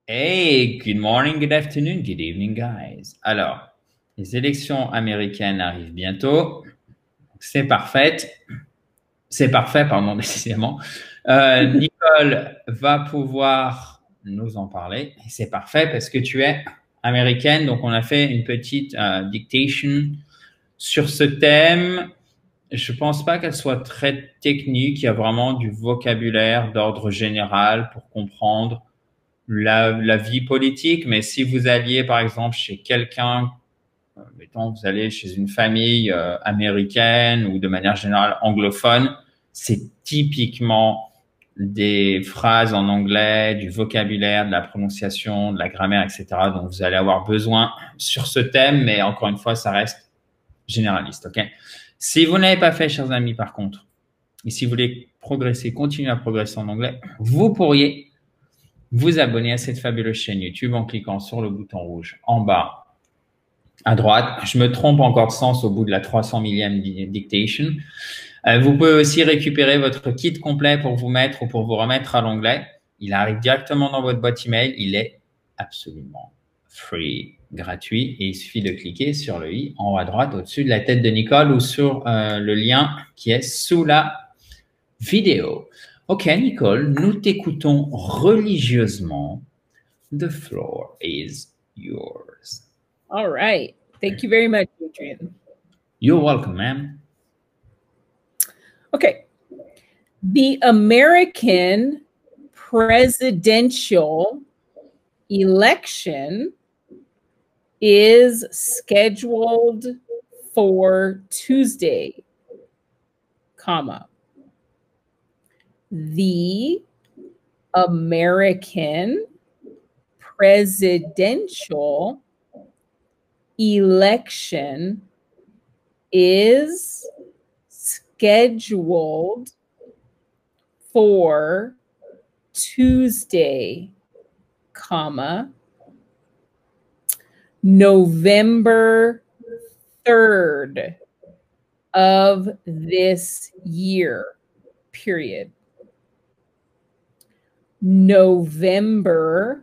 Hey, good morning, good afternoon, good evening, guys. Alors, les élections américaines arrivent bientôt. C'est parfait, pardon, décidément. Nicole va pouvoir nous en parler. Et c'est parfait parce que tu es américaine, donc on a fait une petite dictation sur ce thème. Je pense pas qu'elle soit très technique. Il y a vraiment du vocabulaire d'ordre général pour comprendre la vie politique, mais si vous alliez par exemple chez quelqu'un, mettons vous allez chez une famille américaine ou de manière générale anglophone, c'est typiquement des phrases en anglais, du vocabulaire, de la prononciation, de la grammaire, etc. Donc vous allez avoir besoin sur ce thème, mais encore une fois, ça reste généraliste, ok? Si vous n'avez pas fait, chers amis, par contre, et si vous voulez progresser, continuer à progresser en anglais, vous pourriez vous abonner à cette fabuleuse chaîne YouTube en cliquant sur le bouton rouge en bas à droite. Je me trompe encore de sens au bout de la 300 millième dictation. Vous pouvez aussi récupérer votre kit complet pour vous mettre ou pour vous remettre à l'onglet. Il arrive directement dans votre boîte email. Il est absolument free, gratuit, et il suffit de cliquer sur le i en haut à droite au-dessus de la tête de Nicole ou sur le lien qui est sous la vidéo. Ok, Nicole, nous t'écoutons religieusement. The floor is yours. All right. Thank you very much, Adrian. You're welcome, ma'am. Okay. The American presidential election is scheduled for Tuesday, comma. The American presidential election is scheduled for Tuesday, comma, November 3rd of this year, period. November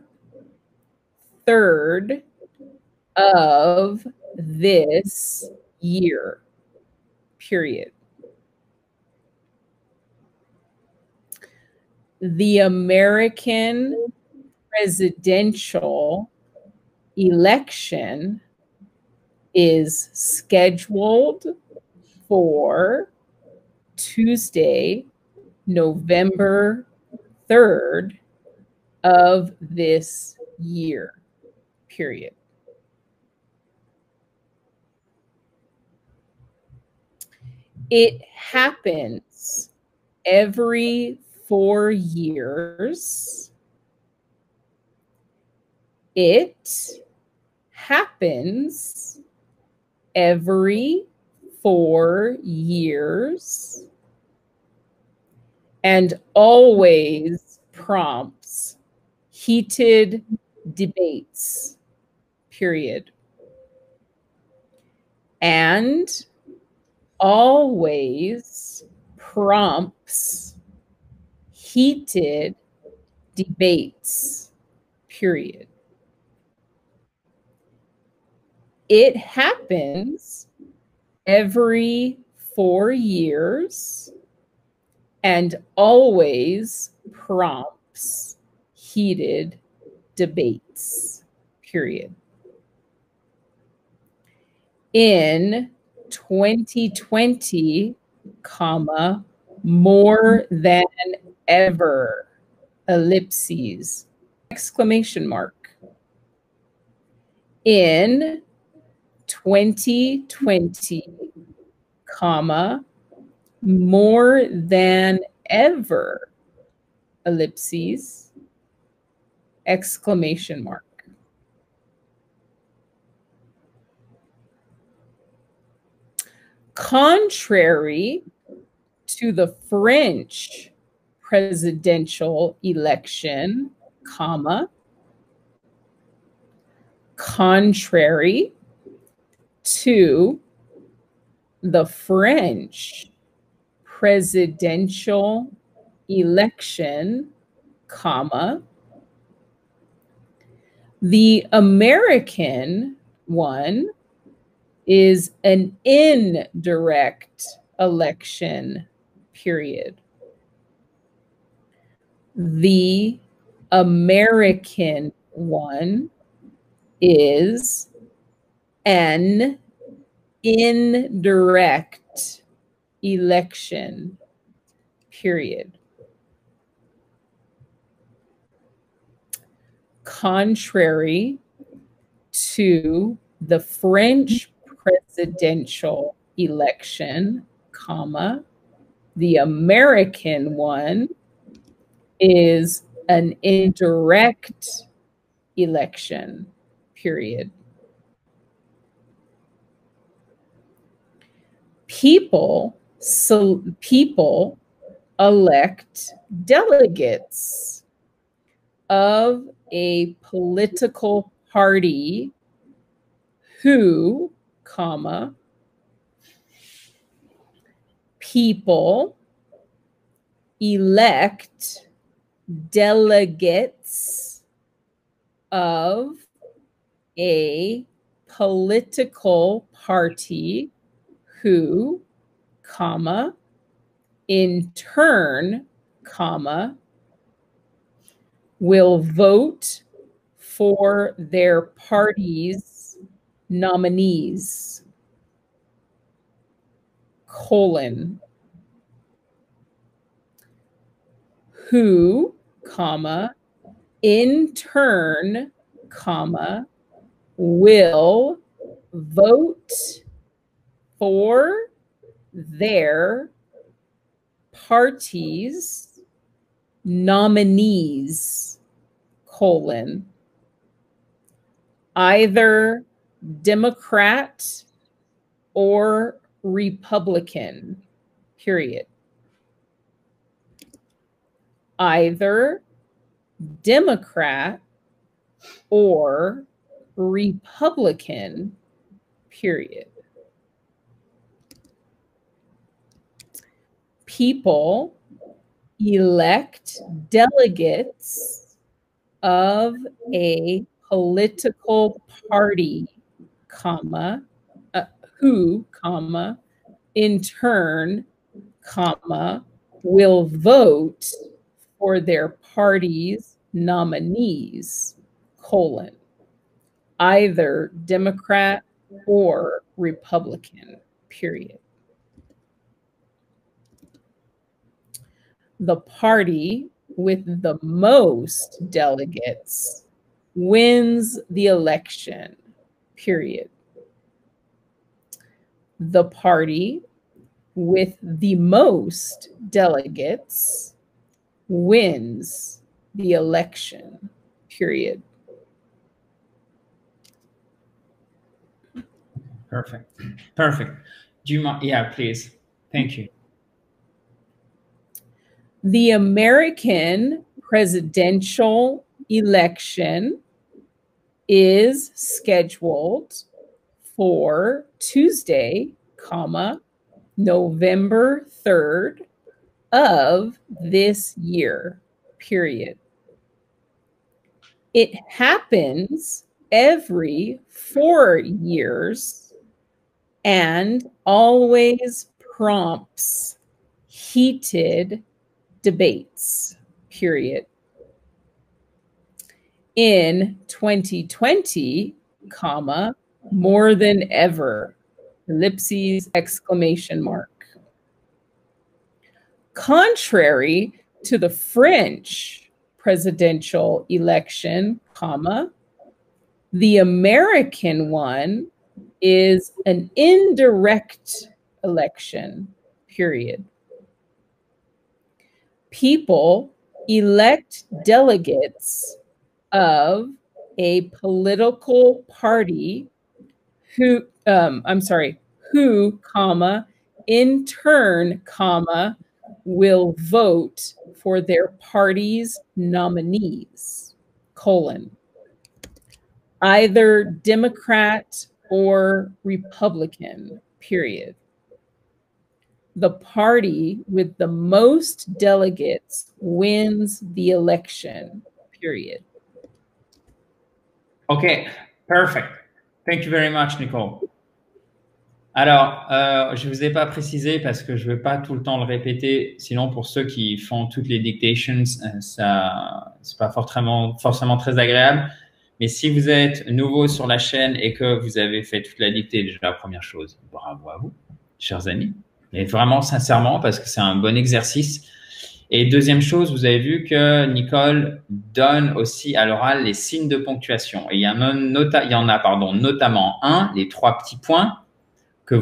3rd of this year, period. The American presidential election is scheduled for Tuesday, November 3rd of this year, period. It happens every 4 years. It happens every 4 years and always prompts heated debates, period. And always prompts heated debates, period. It happens every 4 years and always prompts heated debates, period. In 2020, comma, more than ever, ellipses, exclamation mark. In 2020, comma, more than ever, ellipses, exclamation mark. Contrary to the French presidential election, comma, contrary to the French presidential election, comma, The American one is an indirect election, period. The American one is an indirect election, period. Contrary to the French presidential election, comma, the American one is an indirect election, period. People elect delegates of a political party who, comma, people elect delegates of a political party who, comma, in turn, comma, will vote for their party's nominees, colon, who, comma, in turn, comma, will vote for their party's nominees, colon, either Democrat or Republican, period. Either Democrat or Republican, period. People elect delegates of a political party, comma, who, comma, in turn, comma, will vote for their party's nominees, colon, either Democrat or Republican, period. The party with the most delegates wins the election, period. The party with the most delegates wins the election, period. Perfect. Perfect. Do you mind? Yeah, please. Thank you. The American presidential election is scheduled for Tuesday, comma, November 3rd of this year, period. It happens every 4 years and always prompts heated debates, period. In 2020, comma, more than ever, ellipses, exclamation mark. Contrary to the French presidential election, comma, the American one is an indirect election, period. People elect delegates of a political party who, comma, in turn, comma, will vote for their party's nominees, colon, either Democrat or Republican, period. The party with the most delegates wins the election, period. OK, perfect. Thank you very much, Nicole. Alors, je ne vous ai pas précisé parce que je ne veux pas tout le temps le répéter. Sinon, pour ceux qui font toutes les dictations, ça, c'est pas forcément très agréable. Mais si vous êtes nouveau sur la chaîne et que vous avez fait toute la dictée, déjà, la première chose, bravo à vous, chers amis. Et vraiment, sincèrement, parce que c'est un bon exercice. Et deuxième chose, vous avez vu que Nicole donne aussi à l'oral les signes de ponctuation. Et il y en a notamment un, les 3 petits points, que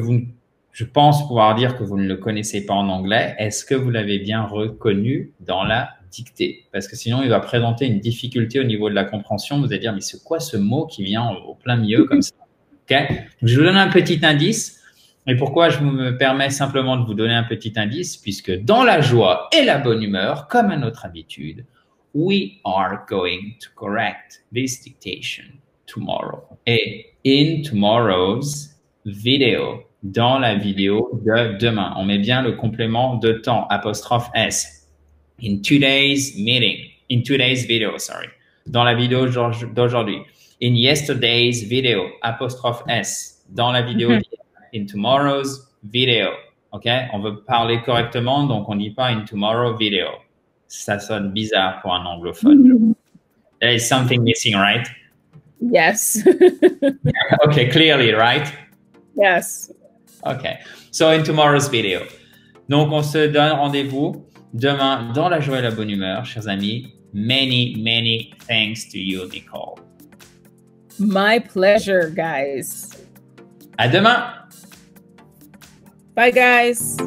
je pense pouvoir dire que vous ne le connaissez pas en anglais. Est-ce que vous l'avez bien reconnu dans la dictée? Parce que sinon, il va présenter une difficulté au niveau de la compréhension. Vous allez dire, mais c'est quoi ce mot qui vient au plein milieu comme ça? Okay? Je vous donne un petit indice. Et pourquoi je me permets simplement de vous donner un petit indice? Puisque dans la joie et la bonne humeur, comme à notre habitude, we are going to correct this dictation tomorrow. Et in tomorrow's vidéo, dans la vidéo de demain. On met bien le complément de temps, apostrophe S. In today's meeting, in today's video, sorry. Dans la vidéo d'aujourd'hui. In yesterday's video, apostrophe S. Dans la vidéo d'hier. In tomorrow's video. OK? On veut parler correctement, donc on ne dit pas in tomorrow video. Ça sonne bizarre pour un anglophone. There is something missing, right? Yes. Okay, clearly, right? Yes. Okay, so in tomorrow's video. Donc, on se donne rendez-vous demain dans la joie et la bonne humeur, chers amis. Many, many thanks to you, Nicole. My pleasure, guys. À demain. Bye, guys.